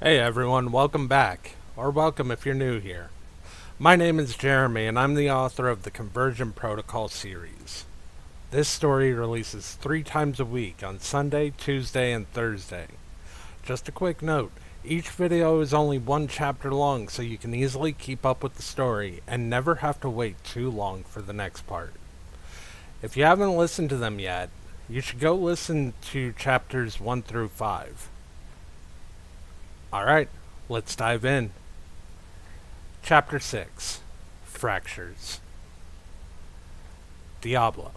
Hey everyone, welcome back, or welcome if you're new here. My name is Jeremy, and I'm the author of the Conversion Protocol series. This story releases 3 times a week on Sunday, Tuesday, and Thursday. Just a quick note, each video is only one chapter long, so you can easily keep up with the story and never have to wait too long for the next part. If you haven't listened to them yet, you should go listen to chapters 1 through 5. Alright, let's dive in. Chapter 6 Fractures. Diablo.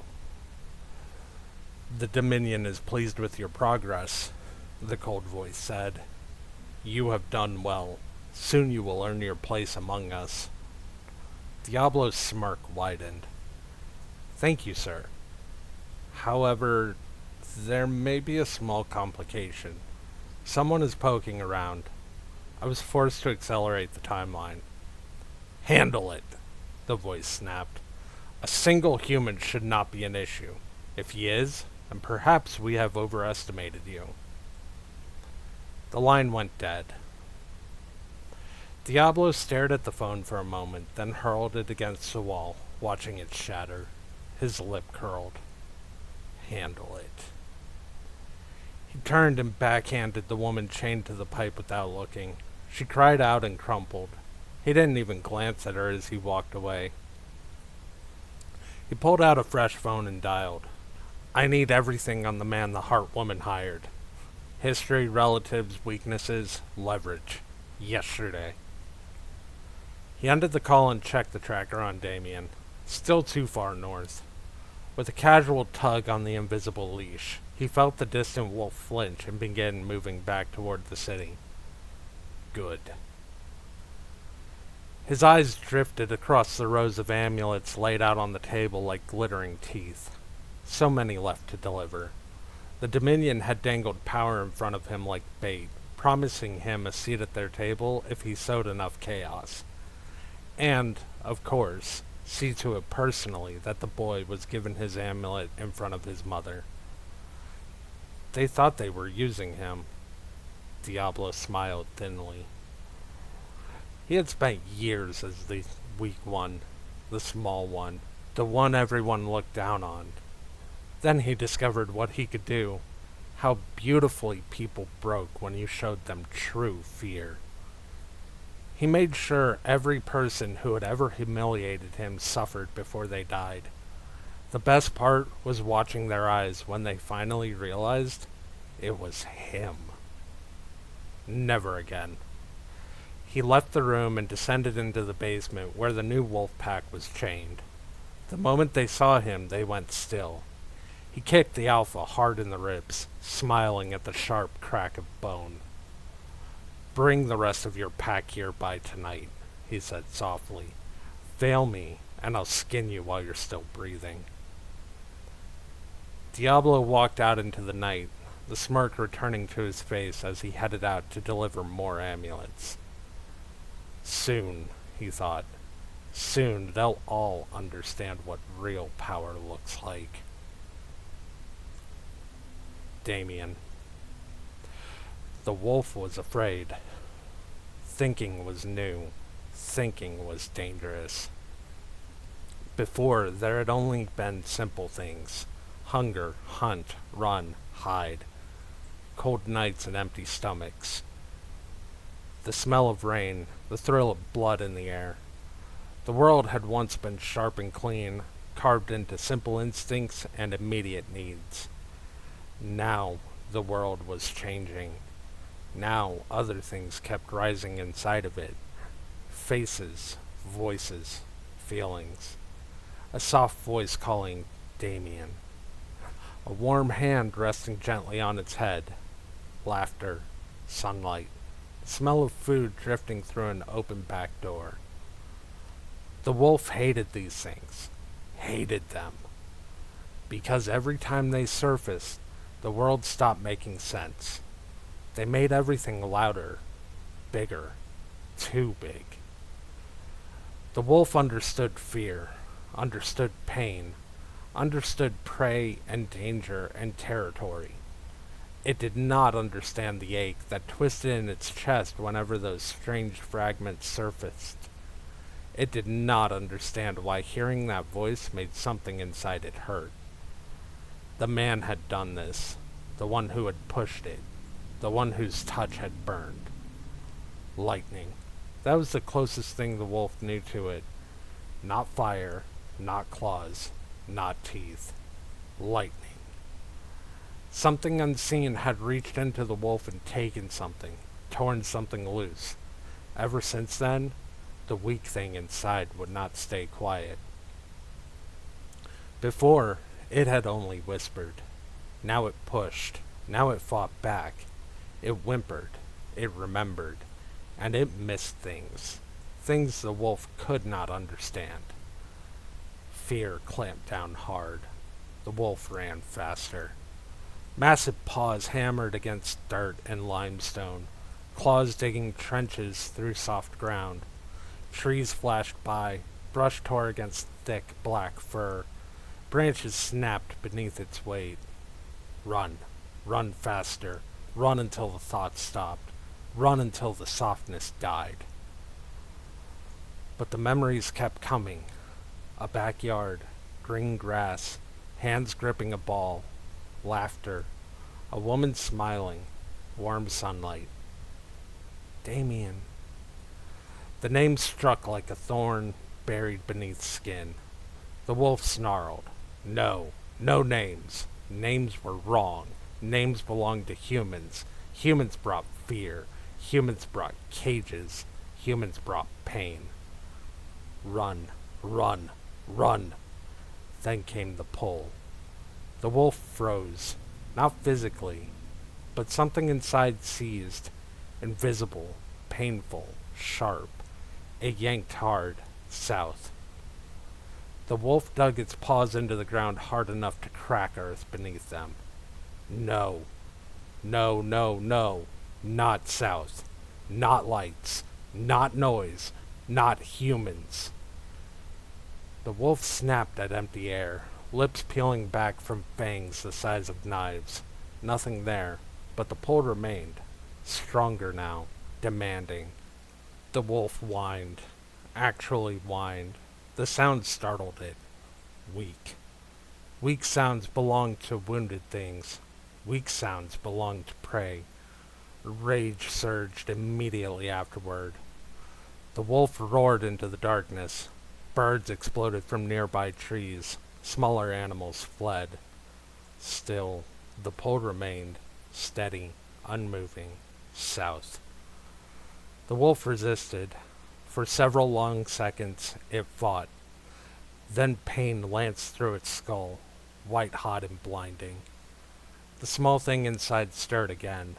The Dominion is pleased with your progress, the cold voice said. You have done well. Soon you will earn your place among us. Diablo's smirk widened. Thank you, sir. However, there may be a small complication. Someone is poking around. I was forced to accelerate the timeline. Handle it, the voice snapped. A single human should not be an issue. If he is, then perhaps we have overestimated you. The line went dead. Diablo stared at the phone for a moment, then hurled it against the wall, watching it shatter. His lip curled. Handle it. He turned and backhanded the woman chained to the pipe without looking. She cried out and crumpled. He didn't even glance at her as he walked away. He pulled out a fresh phone and dialed. I need everything on the man the Heart woman hired. History, relatives, weaknesses, leverage. Yesterday. He ended the call and checked the tracker on Damian. Still too far north. With a casual tug on the invisible leash, he felt the distant wolf flinch and begin moving back toward the city. Good. His eyes drifted across the rows of amulets laid out on the table like glittering teeth. So many left to deliver. The Dominion had dangled power in front of him like bait, promising him a seat at their table if he sowed enough chaos. And, of course, see to it personally that the boy was given his amulet in front of his mother. They thought they were using him. Diablo smiled thinly. He had spent years as the weak one, the small one, the one everyone looked down on. Then he discovered what he could do, how beautifully people broke when you showed them true fear. He made sure every person who had ever humiliated him suffered before they died. The best part was watching their eyes when they finally realized it was him. Never again. He left the room and descended into the basement where the new wolf pack was chained. The moment they saw him, they went still. He kicked the alpha hard in the ribs, smiling at the sharp crack of bone. Bring the rest of your pack here by tonight, he said softly. Fail me, and I'll skin you while you're still breathing. Diablo walked out into the night, the smirk returning to his face as he headed out to deliver more amulets. Soon, he thought. Soon they'll all understand what real power looks like. Damian. The wolf was afraid. Thinking was new. Thinking was dangerous. Before, there had only been simple things. Hunger, hunt, run, hide. Cold nights and empty stomachs. The smell of rain, the thrill of blood in the air. The world had once been sharp and clean, carved into simple instincts and immediate needs. Now, the world was changing. Now, other things kept rising inside of it. Faces, voices, feelings. A soft voice calling Damian. A warm hand resting gently on its head. Laughter, sunlight. The smell of food drifting through an open back door. The wolf hated these things. Hated them. Because every time they surfaced, the world stopped making sense. They made everything louder, bigger, too big. The wolf understood fear, understood pain, understood prey and danger and territory. It did not understand the ache that twisted in its chest whenever those strange fragments surfaced. It did not understand why hearing that voice made something inside it hurt. The man had done this, the one who had pushed it, the one whose touch had burned. Lightning. That was the closest thing the wolf knew to it. Not fire, not claws, not teeth. Lightning. Something unseen had reached into the wolf and taken something, torn something loose. Ever since then, the weak thing inside would not stay quiet. Before, it had only whispered. Now it pushed. Now it fought back. It whimpered. It remembered. And it missed things. Things the wolf could not understand. Fear clamped down hard. The wolf ran faster. Massive paws hammered against dirt and limestone, claws digging trenches through soft ground. Trees flashed by, brush tore against thick black fur. Branches snapped beneath its weight. Run. Run faster. Run until the thought stopped. Run until the softness died. But the memories kept coming. A backyard, green grass, hands gripping a ball, laughter, a woman smiling, warm sunlight. Damian. The name struck like a thorn buried beneath skin. The wolf snarled. No, no names. Names were wrong. Names belonged to humans. Humans brought fear. Humans brought cages. Humans brought pain. Run, run, run. Then came the pull. The wolf froze, not physically, but something inside seized, invisible, painful, sharp. It yanked hard, south. The wolf dug its paws into the ground hard enough to crack earth beneath them. No. No, no, no. Not south. Not lights. Not noise. Not humans. The wolf snapped at empty air, lips peeling back from fangs the size of knives. Nothing there, but the pull remained, stronger now, demanding. The wolf whined, actually whined. The sound startled it. Weak. Weak sounds belong to wounded things. Weak sounds belong to prey. Rage surged immediately afterward. The wolf roared into the darkness. Birds exploded from nearby trees. Smaller animals fled. Still, the pull remained, steady, unmoving, south. The wolf resisted. For several long seconds, it fought. Then pain lanced through its skull, white-hot and blinding. The small thing inside stirred again.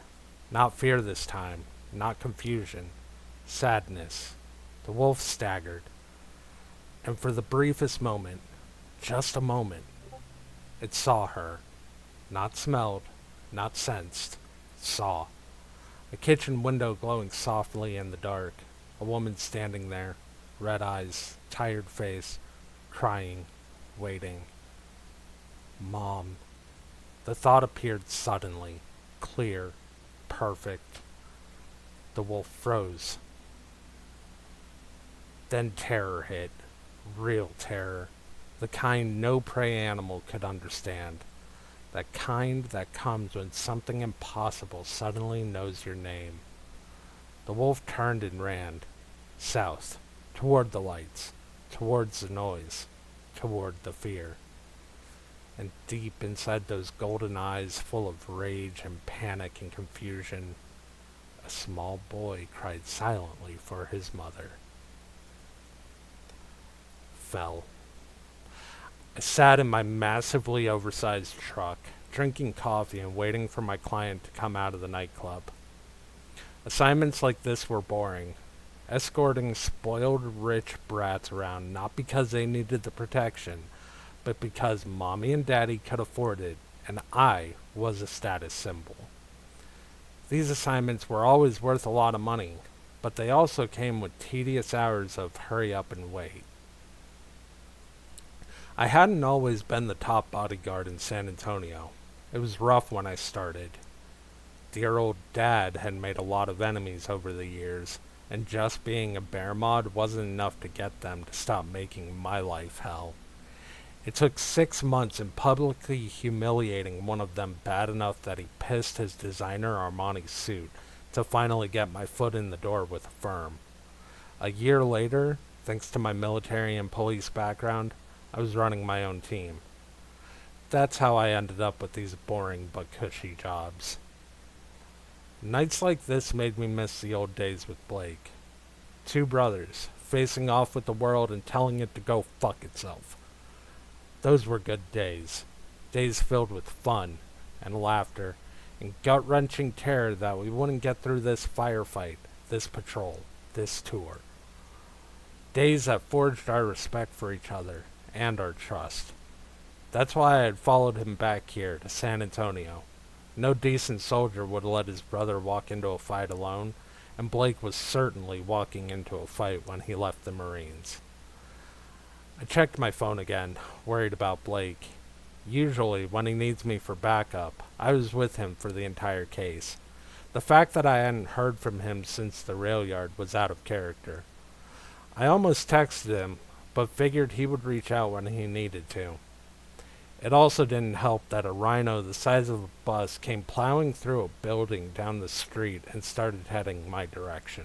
Not fear this time, not confusion. Sadness. The wolf staggered. And for the briefest moment, just a moment, it saw her. Not smelled, not sensed. Saw. A kitchen window glowing softly in the dark. A woman standing there, red eyes, tired face, crying, waiting. Mom. The thought appeared suddenly, clear, perfect. The wolf froze. Then terror hit. Real terror. The kind no prey animal could understand. That kind that comes when something impossible suddenly knows your name. The wolf turned and ran. South. Toward the lights. Towards the noise. Toward the fear. And deep inside those golden eyes full of rage and panic and confusion, a small boy cried silently for his mother. Fell. I sat in my massively oversized truck, drinking coffee and waiting for my client to come out of the nightclub. Assignments like this were boring, escorting spoiled rich brats around not because they needed the protection, but because mommy and daddy could afford it and I was a status symbol. These assignments were always worth a lot of money, but they also came with tedious hours of hurry up and wait. I hadn't always been the top bodyguard in San Antonio. It was rough when I started. dear old dad had made a lot of enemies over the years, and just being a bear mod wasn't enough to get them to stop making my life hell. It took 6 months and publicly humiliating one of them bad enough that he pissed his designer Armani suit to finally get my foot in the door with a firm. A year later, thanks to my military and police background, I was running my own team. That's how I ended up with these boring but cushy jobs. Nights like this made me miss the old days with Blake. Two brothers, facing off with the world and telling it to go fuck itself. Those were good days. Days filled with fun and laughter and gut-wrenching terror that we wouldn't get through this firefight, this patrol, this tour. Days that forged our respect for each other and our trust. That's why I had followed him back here to San Antonio. No decent soldier would let his brother walk into a fight alone, and Blake was certainly walking into a fight when he left the Marines. I checked my phone again, worried about Blake. Usually, when he needs me for backup, I was with him for the entire case. The fact that I hadn't heard from him since the rail yard was out of character. I almost texted him, but figured he would reach out when he needed to. It also didn't help that a rhino the size of a bus came plowing through a building down the street and started heading my direction.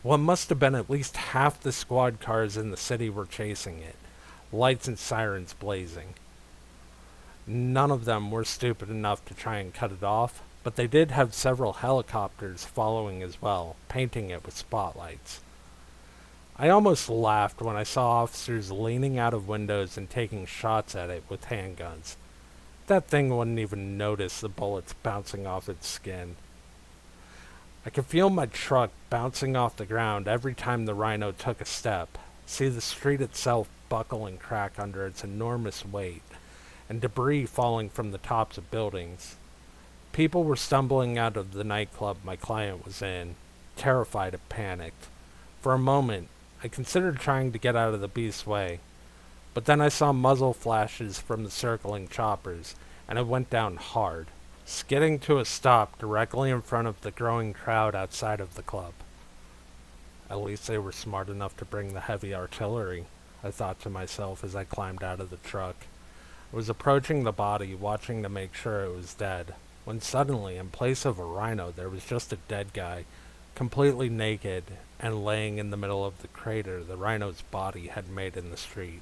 What must have been at least half the squad cars in the city were chasing it, lights and sirens blazing. None of them were stupid enough to try and cut it off, but they did have several helicopters following as well, painting it with spotlights. I almost laughed when I saw officers leaning out of windows and taking shots at it with handguns. That thing wouldn't even notice the bullets bouncing off its skin. I could feel my truck bouncing off the ground every time the rhino took a step, see the street itself buckle and crack under its enormous weight, and debris falling from the tops of buildings. People were stumbling out of the nightclub my client was in, terrified and panicked. For a moment, I considered trying to get out of the beast's way, but then I saw muzzle flashes from the circling choppers, and it went down hard, skidding to a stop directly in front of the growing crowd outside of the club. At least they were smart enough to bring the heavy artillery, I thought to myself as I climbed out of the truck. I was approaching the body, watching to make sure it was dead, when suddenly, in place of a rhino, there was just a dead guy, completely naked, and laying in the middle of the crater the rhino's body had made in the street.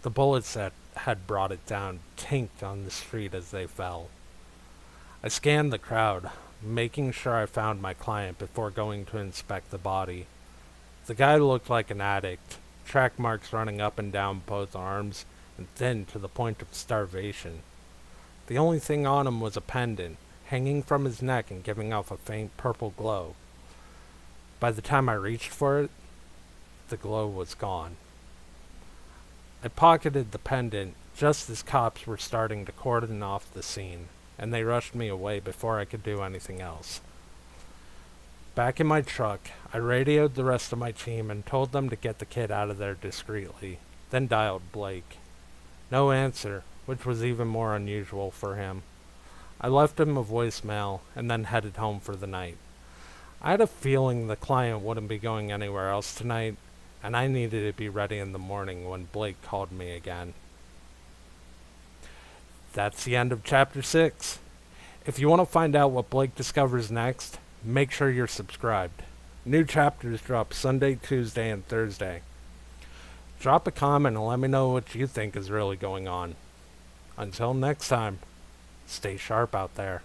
The bullets that had brought it down tinked on the street as they fell. I scanned the crowd, making sure I found my client before going to inspect the body. The guy looked like an addict, track marks running up and down both arms, and thin to the point of starvation. The only thing on him was a pendant, hanging from his neck and giving off a faint purple glow. By the time I reached for it, the glow was gone. I pocketed the pendant just as cops were starting to cordon off the scene, and they rushed me away before I could do anything else. Back in my truck, I radioed the rest of my team and told them to get the kid out of there discreetly, then dialed Blake. No answer, which was even more unusual for him. I left him a voicemail and then headed home for the night. I had a feeling the client wouldn't be going anywhere else tonight, and I needed to be ready in the morning when Blake called me again. That's the end of Chapter 6. If you want to find out what Blake discovers next, make sure you're subscribed. New chapters drop Sunday, Tuesday, and Thursday. Drop a comment and let me know what you think is really going on. Until next time, stay sharp out there.